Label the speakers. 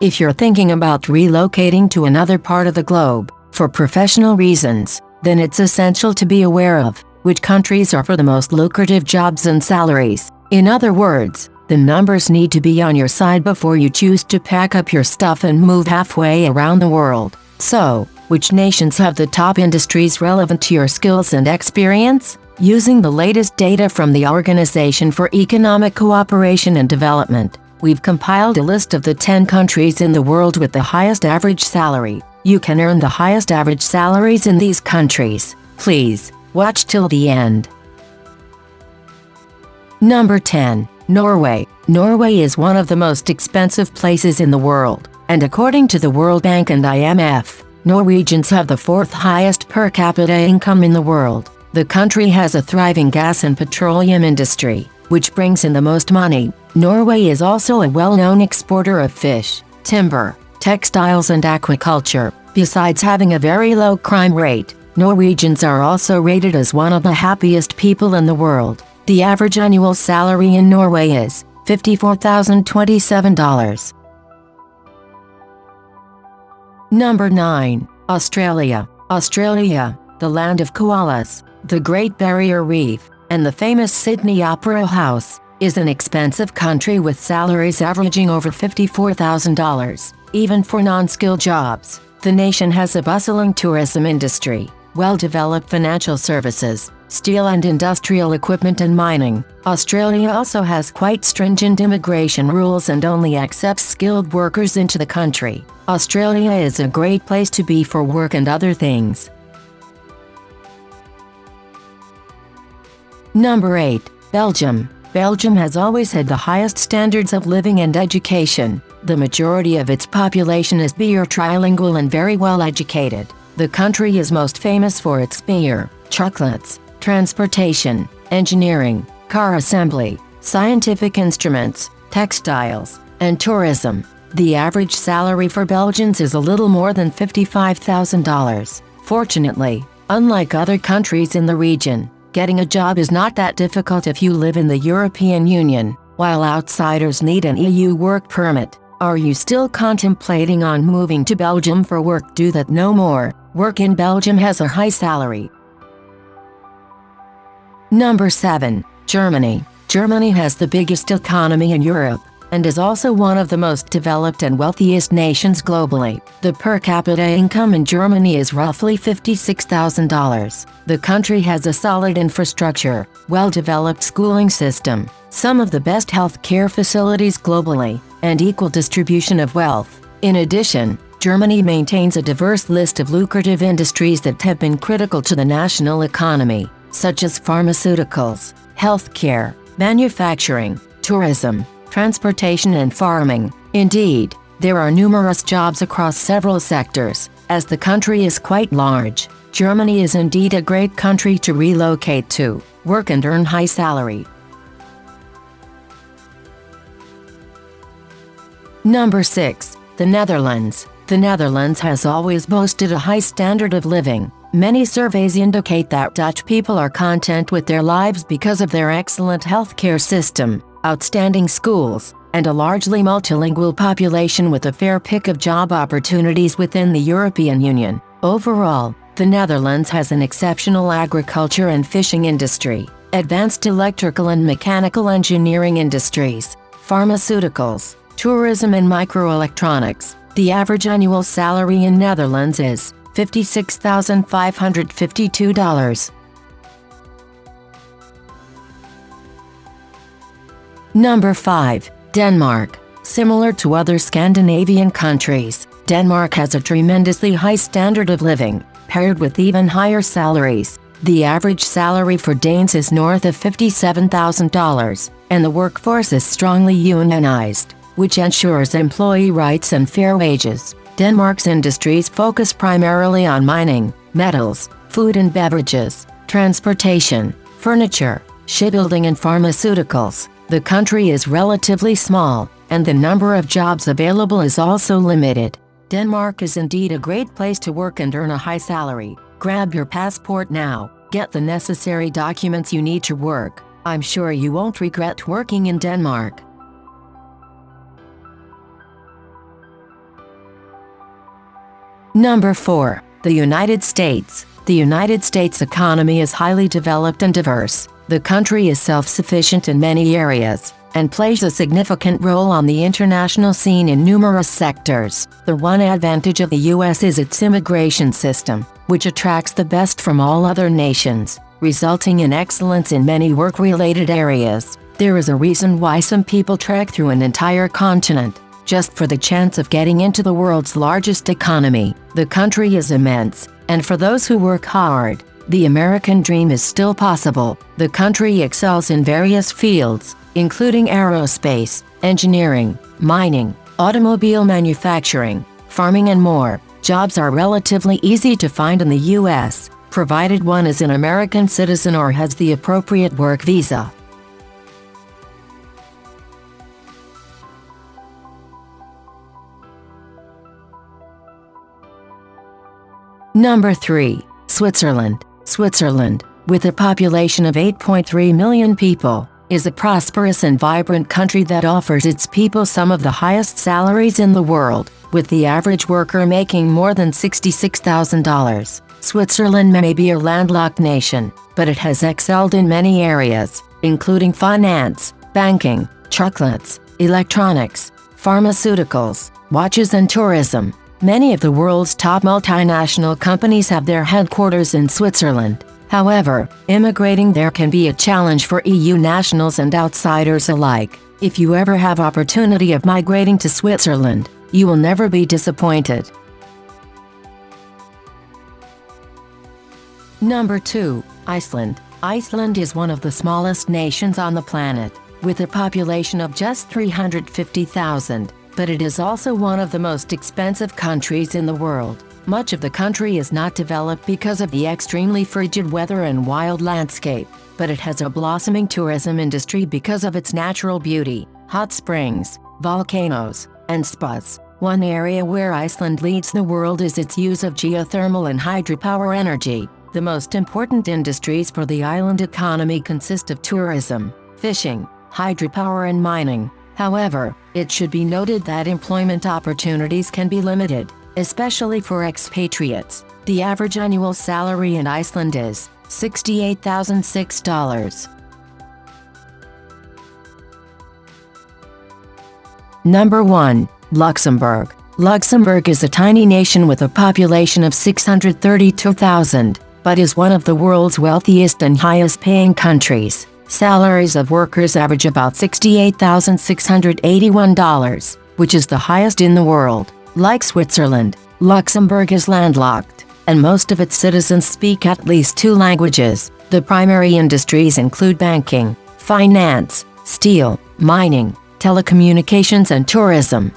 Speaker 1: If you're thinking about relocating to another part of the globe for professional reasons, then it's essential to be aware of which countries offer the most lucrative jobs and salaries. In other words, the numbers need to be on your side before you choose to pack up your stuff and move halfway around the world. So, which nations have the top industries relevant to your skills and experience? Using the latest data from the Organization for Economic Cooperation and Development, we've compiled a list of the 10 countries in the world with the highest average salary. You can earn the highest average salaries in these countries. Please, watch till the end. Number 10. Norway. Norway is one of the most expensive places in the world, and according to the World Bank and IMF, Norwegians have the fourth highest per capita income in the world. The country has a thriving gas and petroleum industry, which brings in the most money. Norway is also a well-known exporter of fish, timber, textiles and aquaculture. Besides having a very low crime rate, Norwegians are also rated as one of the happiest people in the world. The average annual salary in Norway is $54,027. Number 9. Australia. Australia, the land of koalas, the Great Barrier Reef, and the famous Sydney Opera House, is an expensive country with salaries averaging over $54,000, even for non-skilled jobs. The nation has a bustling tourism industry, well-developed financial services, steel and industrial equipment and mining. Australia also has quite stringent immigration rules and only accepts skilled workers into the country. Australia is a great place to be for work and other things. Number 8. Belgium. Belgium has always had the highest standards of living and education. The majority of its population is beer trilingual and very well educated. The country is most famous for its beer, chocolates, transportation, engineering, car assembly, scientific instruments, textiles, and tourism. The average salary for Belgians is a little more than $55,000. Fortunately, unlike other countries in the region, getting a job is not that difficult if you live in the European Union, while outsiders need an EU work permit. Are you still contemplating on moving to Belgium for work? Do that no more. Work in Belgium has a high salary. Number 7. Germany. Germany has the biggest economy in Europe, and is also one of the most developed and wealthiest nations globally. The per capita income in Germany is roughly $56,000. The country has a solid infrastructure, well-developed schooling system, some of the best health care facilities globally, and equal distribution of wealth. In addition, Germany maintains a diverse list of lucrative industries that have been critical to the national economy, such as pharmaceuticals, healthcare, manufacturing, tourism, transportation and farming. Indeed, there are numerous jobs across several sectors. As the country is quite large, Germany is indeed a great country to relocate to, work and earn high salary. Number 6. The Netherlands. The Netherlands has always boasted a high standard of living. Many surveys indicate that Dutch people are content with their lives because of their excellent healthcare system, outstanding schools, and a largely multilingual population with a fair pick of job opportunities within the European Union. Overall, the Netherlands has an exceptional agriculture and fishing industry, advanced electrical and mechanical engineering industries, pharmaceuticals, tourism and microelectronics. The average annual salary in Netherlands is $56,552. Number 5. Denmark. Similar to other Scandinavian countries, Denmark has a tremendously high standard of living, paired with even higher salaries. The average salary for Danes is north of $57,000, and the workforce is strongly unionized, which ensures employee rights and fair wages. Denmark's industries focus primarily on mining, metals, food and beverages, transportation, furniture, shipbuilding and pharmaceuticals. The country is relatively small, and the number of jobs available is also limited. Denmark is indeed a great place to work and earn a high salary. Grab your passport now, get the necessary documents you need to work. I'm sure you won't regret working in Denmark. Number 4. The United States. The United States economy is highly developed and diverse. The country is self-sufficient in many areas and plays a significant role on the international scene in numerous sectors. The one advantage of the U.S. is its immigration system, which attracts the best from all other nations, resulting in excellence in many work-related areas. There is a reason why some people trek through an entire continent just for the chance of getting into the world's largest economy. The country is immense, and for those who work hard, the American dream is still possible. The country excels in various fields, including aerospace, engineering, mining, automobile manufacturing, farming and more. Jobs are relatively easy to find in the U.S., provided one is an American citizen or has the appropriate work visa. Number 3. Switzerland. Switzerland, with a population of 8.3 million people, is a prosperous and vibrant country that offers its people some of the highest salaries in the world, with the average worker making more than $66,000. Switzerland may be a landlocked nation, but it has excelled in many areas, including finance, banking, chocolates, electronics, pharmaceuticals, watches and tourism. Many of the world's top multinational companies have their headquarters in Switzerland. However, immigrating there can be a challenge for EU nationals and outsiders alike. If you ever have opportunity of migrating to Switzerland, you will never be disappointed. Number 2. Iceland. Iceland is one of the smallest nations on the planet, with a population of just 350,000. But it is also one of the most expensive countries in the world. Much of the country is not developed because of the extremely frigid weather and wild landscape, but it has a blossoming tourism industry because of its natural beauty, hot springs, volcanoes, and spas. One area where Iceland leads the world is its use of geothermal and hydropower energy. The most important industries for the island economy consist of tourism, fishing, hydropower and mining. However, it should be noted that employment opportunities can be limited, especially for expatriates. The average annual salary in Iceland is $68,006. Number 1. Luxembourg. Luxembourg is a tiny nation with a population of 632,000, but is one of the world's wealthiest and highest-paying countries. Salaries of workers average about $68,681, which is the highest in the world. Like Switzerland, Luxembourg is landlocked, and most of its citizens speak at least 2 languages. The primary industries include banking, finance, steel, mining, telecommunications and tourism.